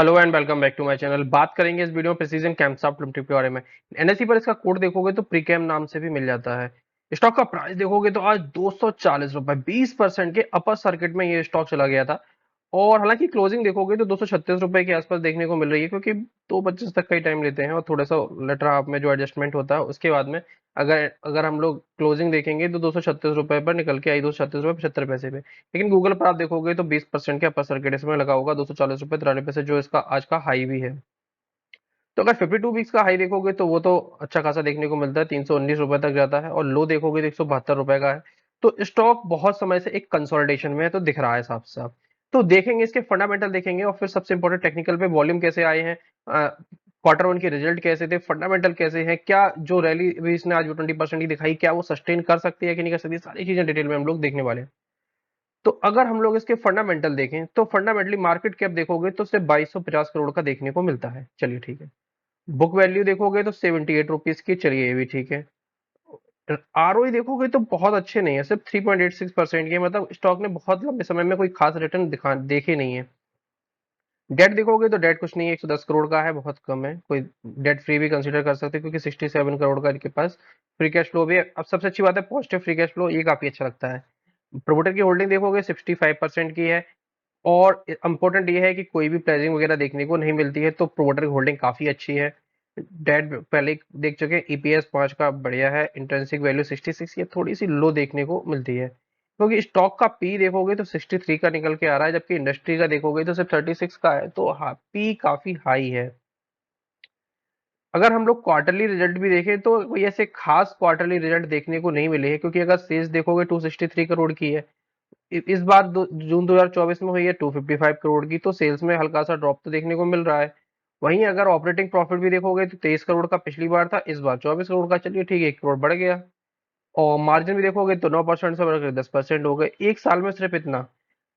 Hello and welcome back to my channel. बात करेंगे इस वीडियो में प्रिसीजन कैमशाफ्ट लिमिटेड के बारे में। एनएसई पर इसका कोड देखोगे तो प्रीकैम नाम से भी मिल जाता है। स्टॉक का प्राइस देखोगे तो आज 240 रुपए 20% के अपर सर्किट में ये स्टॉक चला गया था। और हालांकि क्लोजिंग देखोगे तो 236 रुपए के आसपास देखने को मिल रही है, क्योंकि 2:25 तक का ही टाइम लेते हैं और थोड़ा सा लेटर हाफ में जो एडजस्टमेंट होता है उसके बाद में अगर अगर हम लोग क्लोजिंग देखेंगे तो 236 रुपए पर निकल के आई 236 रुपए 75 पैसे पे। लेकिन गूगल पर आप देखोगे तो 20% के अपर सर्किट इसमें लगा होगा 240 रुपए 93 पैसे, जो इसका आज का हाई भी है। तो अगर 52 वीक्स का हाई देखोगे तो वो तो अच्छा खासा देखने को मिलता है, 319 रुपए तक जाता है, और लो देखोगे तो 172 रुपए का है। तो स्टॉक बहुत समय से एक कंसोलिडेशन में है, तो दिख रहा है साफ साफ। तो देखेंगे इसके फंडामेंटल देखेंगे, और फिर सबसे इंपॉर्टेंट टेक्निकल पे वॉल्यूम कैसे आए हैं, क्वार्टर वन के रिजल्ट कैसे थे, फंडामेंटल कैसे हैं, क्या जो रैली भी इसने आज 20% की दिखाई क्या वो सस्टेन कर सकती है कि नहीं कर सकती, सारी चीजें डिटेल में हम लोग देखने वाले हैं। तो अगर हम लोग इसके फंडामेंटल देखें तो फंडामेंटली मार्केट कैप देखोगे तो सिर्फ 2250 करोड़ का देखने को मिलता है। चलिए ठीक है। बुक वैल्यू देखोगे तो 78 रुपीज की, चलिए ये भी ठीक है। आरओई देखोगे तो बहुत अच्छे नहीं है, सिर्फ 3.86% की है, मतलब स्टॉक ने बहुत लंबे समय में कोई खास रिटर्न दिखा देखे नहीं है। डेट देखोगे तो डेट कुछ नहीं है, 110 करोड़ का है, बहुत कम है, कोई डेट फ्री भी कंसीडर कर सकते हैं क्योंकि 67 करोड़ का इनके पास फ्री कैश फ्लो भी है। अब सबसे अच्छी बात है पॉजिटिव फ्री कैश फ्लो, ये काफी अच्छा लगता है। प्रोमोटर की होल्डिंग देखोगे 65% की है। और इम्पोर्टेंट ये है कि कोई भी प्राइसिंग वगैरह देखने को नहीं मिलती है, तो प्रोमोटर की होल्डिंग काफी अच्छी है। डेट पहले ही देख चुके हैं, ईपीएस 5 का बढ़िया है, इंट्रिंसिक वैल्यू 66, ये थोड़ी सी लो देखने को मिलती है क्योंकि स्टॉक का पी देखोगे तो 63 का निकल के आ रहा है, जबकि इंडस्ट्री का देखोगे तो सिर्फ 36 का है, तो हाँ पी काफी हाई है। अगर हम लोग क्वार्टरली रिजल्ट भी देखें तो कोई ऐसे खास क्वार्टरली रिजल्ट देखने को नहीं मिले हैं, क्योंकि अगर सेल्स देखोगे 263 करोड़ की है। इस बार जून 2024 में हुई है 255 करोड़ की, तो सेल्स में हल्का सा ड्रॉप तो देखने को मिल रहा है। वहीं अगर ऑपरेटिंग प्रॉफिट भी देखोगे तो 23 करोड़ का पिछली बार था, इस बार 24 करोड़ का, चलिए ठीक है 1 करोड़ बढ़ गया। और मार्जिन भी देखोगे तो 9% से बढ़कर 10% हो गए एक साल में, सिर्फ इतना।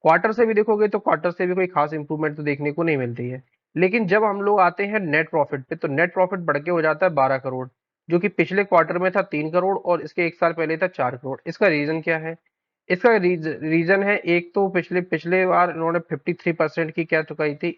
क्वार्टर से भी देखोगे तो क्वार्टर से भी कोई खास इंप्रूवमेंट तो देखने को नहीं मिलती है। लेकिन जब हम लोग आते हैं नेट प्रॉफिट पे, तो नेट प्रॉफिट बढ़ के हो जाता है 12 करोड़, जो कि पिछले क्वार्टर में था 3 करोड़ और इसके एक साल पहले था 4 करोड़। इसका रीजन क्या है? इसका रीजन है, एक तो पिछले पिछले बार इन्होंने 53% की क्या चुकाई थी,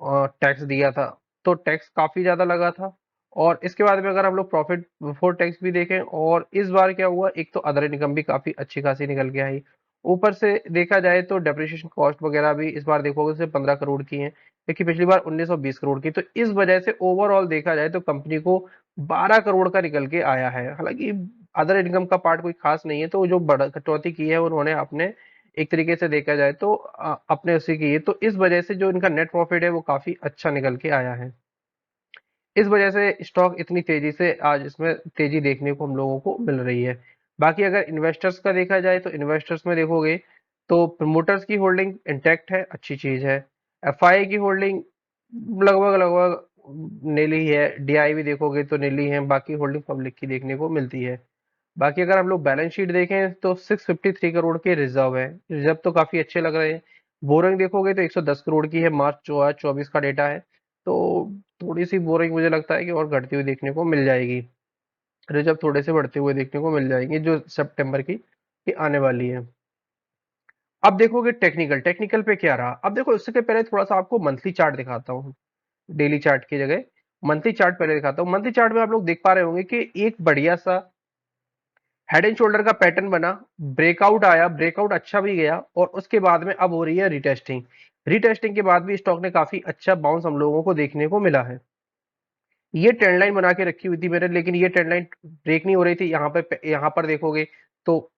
टैक्स दिया था, तो टैक्स काफी ज्यादा लगा था। और इसके बाद में अगर हम लोग प्रॉफिट बिफोर टैक्स भी देखें, और इस बार क्या हुआ, एक तो अदर इनकम भी काफी अच्छी खासी निकल के आई। ऊपर से देखा जाए तो डेप्रिसिएशन कॉस्ट वगैरह भी इस बार देखोगे सिर्फ 15 करोड़ की है, क्योंकि पिछली बार 1920 करोड़ की, तो इस वजह से ओवरऑल देखा जाए तो कंपनी को 12 करोड़ का निकल के आया है। हालांकि अदर इनकम का पार्ट कोई खास नहीं है, तो जो बड़ा कटौती की है उन्होंने अपने, एक तरीके से देखा जाए तो अपने उसी की है, तो इस वजह से जो इनका नेट प्रॉफिट है वो काफी अच्छा निकल के आया है। इस वजह से स्टॉक इतनी तेजी से आज इसमें तेजी देखने को हम लोगों को मिल रही है। बाकी अगर इन्वेस्टर्स का देखा जाए तो इन्वेस्टर्स में देखोगे तो प्रमोटर्स की होल्डिंग इंटैक्ट है, अच्छी चीज है। एफआई की होल्डिंग लगभग लगभग नीली है, डीआई भी देखोगे तो नीली है, बाकी होल्डिंग पब्लिक की देखने को मिलती है। बाकी अगर हम लोग बैलेंस शीट देखें तो 653 करोड़ के रिजर्व है, रिजर्व तो काफी अच्छे लग रहे हैं। बोरिंग देखोगे तो 110 करोड़ की है, मार्च जो है 24 का डेटा है। तो थोड़ी सी बोरिंग मुझे लगता है कि और घटती हुई देखने को मिल जाएगी, रिजर्व थोड़े से बढ़ते हुए देखने को मिल जाएंगे जो सितंबर की आने वाली है। अब देखोगे टेक्निकल, टेक्निकल पे क्या रहा, अब देखो इससे पहले थोड़ा सा आपको मंथली चार्ट दिखाता हूँ, डेली चार्ट की जगह मंथली चार्ट पहले दिखाता हूँ। मंथली चार्ट में आप लोग देख पा रहे होंगे कि एक बढ़िया सा हेड एंड शोल्डर का पैटर्न बना, ब्रेकआउट आया, ब्रेकआउट अच्छा भी गया, और उसके बाद में अब हो रही है रिटेस्टिंग। रिटेस्टिंग के बाद भी स्टॉक ने काफी अच्छा बाउंस हम लोगों को देखने को मिला है। ये ट्रेंड लाइन बना के रखी हुई थी मेरे, लेकिन ये ट्रेंड लाइन ब्रेक नहीं हो रही थी। यहाँ पर देखोगे तो,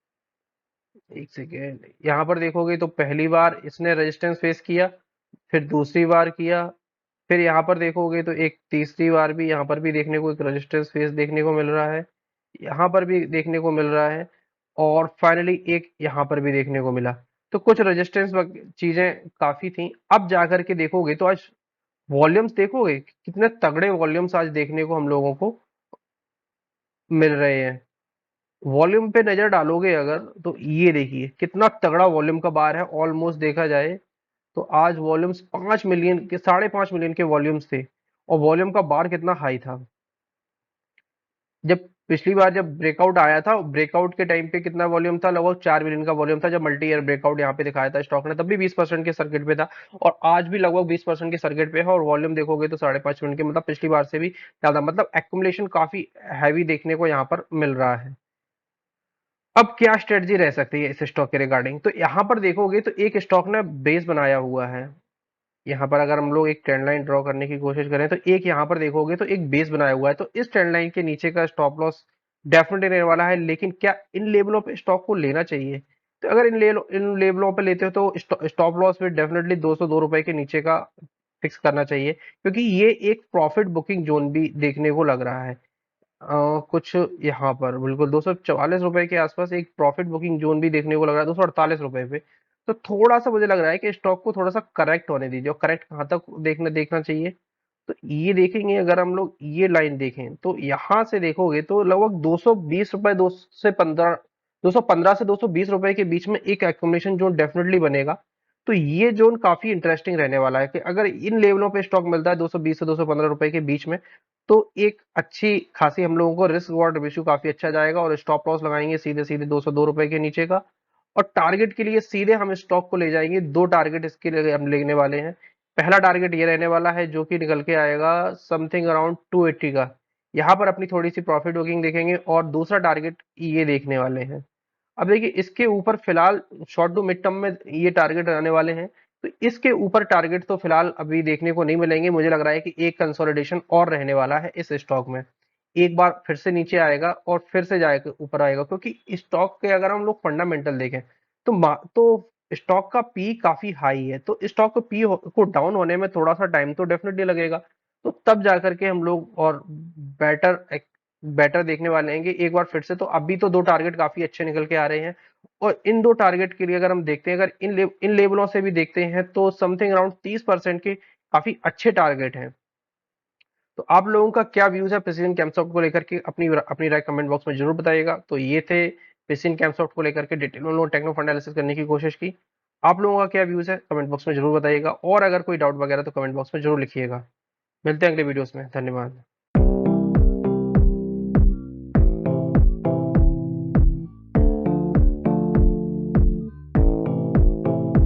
एक सेकेंड, यहाँ पर देखोगे तो पहली बार इसने रेजिस्टेंस फेस किया, फिर दूसरी बार किया, फिर यहाँ पर देखोगे तो एक तीसरी बार भी, यहाँ पर भी देखने को एक रेजिस्टेंस फेस देखने को मिल रहा है, यहाँ पर भी देखने को मिल रहा है, और फाइनली एक यहाँ पर भी देखने को मिला। तो कुछ रेजिस्टेंस चीजें काफी थी। अब जाकर के देखोगे तो आज वॉल्यूम्स देखोगे कितने तगड़े वॉल्यूम्स आज देखने को हम लोगों को मिल रहे हैं। वॉल्यूम पे नजर डालोगे अगर, तो ये देखिए कितना तगड़ा वॉल्यूम का बार है, ऑलमोस्ट देखा जाए तो आज वॉल्यूम्स 5 मिलियन के, 5.5 मिलियन के वॉल्यूम्स थे, और वॉल्यूम का बार कितना हाई था। जब पिछली बार जब ब्रेकआउट आया था, ब्रेकआउट के टाइम पे कितना वॉल्यूम था, लगभग 4 मिलियन का वॉल्यूम था, जब मल्टी ईयर ब्रेकआउट यहाँ पे दिखाया था स्टॉक ने, तब भी 20% के सर्किट पे था, और आज भी लगभग 20% के सर्किट पे है, और वॉल्यूम देखोगे तो 5.5 मिनट के, मतलब पिछली बार से भी ज्यादा, मतलब एक्युमुलेशन काफी हैवी देखने को यहाँ पर मिल रहा है। अब क्या स्ट्रेटजी रह सकती है इस स्टॉक के रिगार्डिंग, तो यहाँ पर देखोगे तो एक स्टॉक ने बेस बनाया हुआ है। यहाँ पर अगर हम लोग एक ट्रेंड लाइन ड्रॉ करने की कोशिश करें तो एक यहाँ पर देखोगे तो एक बेस बनाया हुआ है, तो इस ट्रेंड लाइन के नीचे का स्टॉप लॉस डेफिनेटली रहने वाला है। लेकिन क्या इन लेवलों पे स्टॉक को लेना चाहिए, तो अगर इन लेवलों पे लेते हो तो स्टॉप लॉस पे डेफिनेटली 202 रुपए के नीचे का फिक्स करना चाहिए, क्योंकि ये एक प्रॉफिट बुकिंग जोन भी देखने को लग रहा है। कुछ यहाँ पर बिल्कुल 244 रुपए के आसपास एक प्रॉफिट बुकिंग जोन भी देखने को लग रहा है, 248 रुपए पे। तो थोड़ा सा मुझे लग रहा है कि स्टॉक को थोड़ा सा करेक्ट होने दीजिए, और करेक्ट कहाँ तक देखना देखना चाहिए, तो ये देखेंगे अगर हम लोग ये लाइन देखें तो यहाँ से देखोगे तो लगभग 220 रुपए, 215 से 220 रुपए के बीच में एक एक्यूमुलेशन जोन डेफिनेटली बनेगा। तो ये जोन काफी इंटरेस्टिंग रहने वाला है कि अगर इन लेवलों पे स्टॉक मिलता है 220 से 215 रुपए के बीच में, तो एक अच्छी खासी हम लोगों को रिस्क रिवॉर्ड रेशियो काफी अच्छा जाएगा, और स्टॉप लॉस लगाएंगे सीधे सीधे 202 रुपए के नीचे का। और टारगेट के लिए सीधे हम स्टॉक को ले जाएंगे, दो टारगेट इसके लिए हम लेने वाले हैं। पहला टारगेट ये रहने वाला है जो कि निकल के आएगा समथिंग अराउंड 280 का, यहाँ पर अपनी थोड़ी सी प्रॉफिट बुकिंग देखेंगे, और दूसरा टारगेट ये देखने वाले हैं। अब देखिए इसके ऊपर फिलहाल शॉर्ट टू मिड टर्म में ये टारगेट आने वाले हैं, तो इसके ऊपर टारगेट तो फिलहाल अभी देखने को नहीं मिलेंगे। मुझे लग रहा है कि एक कंसोलिडेशन और रहने वाला है इस स्टॉक में, एक बार फिर से नीचे आएगा और फिर से जाएगा ऊपर आएगा, क्योंकि स्टॉक के अगर हम लोग फंडामेंटल देखें तो स्टॉक का पी काफी हाई है, तो स्टॉक को को डाउन होने में थोड़ा सा टाइम तो डेफिनेटली लगेगा। तो तब जाकर के हम लोग और बेटर बेटर देखने वाले हैं कि एक बार फिर से, तो अभी तो दो टारगेट काफी अच्छे निकल के आ रहे हैं, और इन दो टारगेट के लिए अगर हम देखते हैं, अगर इन लेवलों से भी देखते हैं तो समथिंग अराउंड 30% के काफी अच्छे टारगेट हैं। तो आप लोगों का क्या व्यूज है प्रेसिडेंट कैमसॉफ्ट को लेकर के, अपनी अपनी राय कमेंट बॉक्स में जरूर बताइएगा। तो ये थे प्रेसिडेंट कैमसॉफ्ट को लेकर के डिटेल में लोग टेक्नो फंड एनालिसिस करने की कोशिश की। आप लोगों का क्या व्यूज है कमेंट बॉक्स में जरूर बताइएगा, और अगर कोई डाउट वगैरह तो कमेंट बॉक्स में जरूर लिखिएगा। मिलते हैं अगले वीडियोस में, धन्यवाद।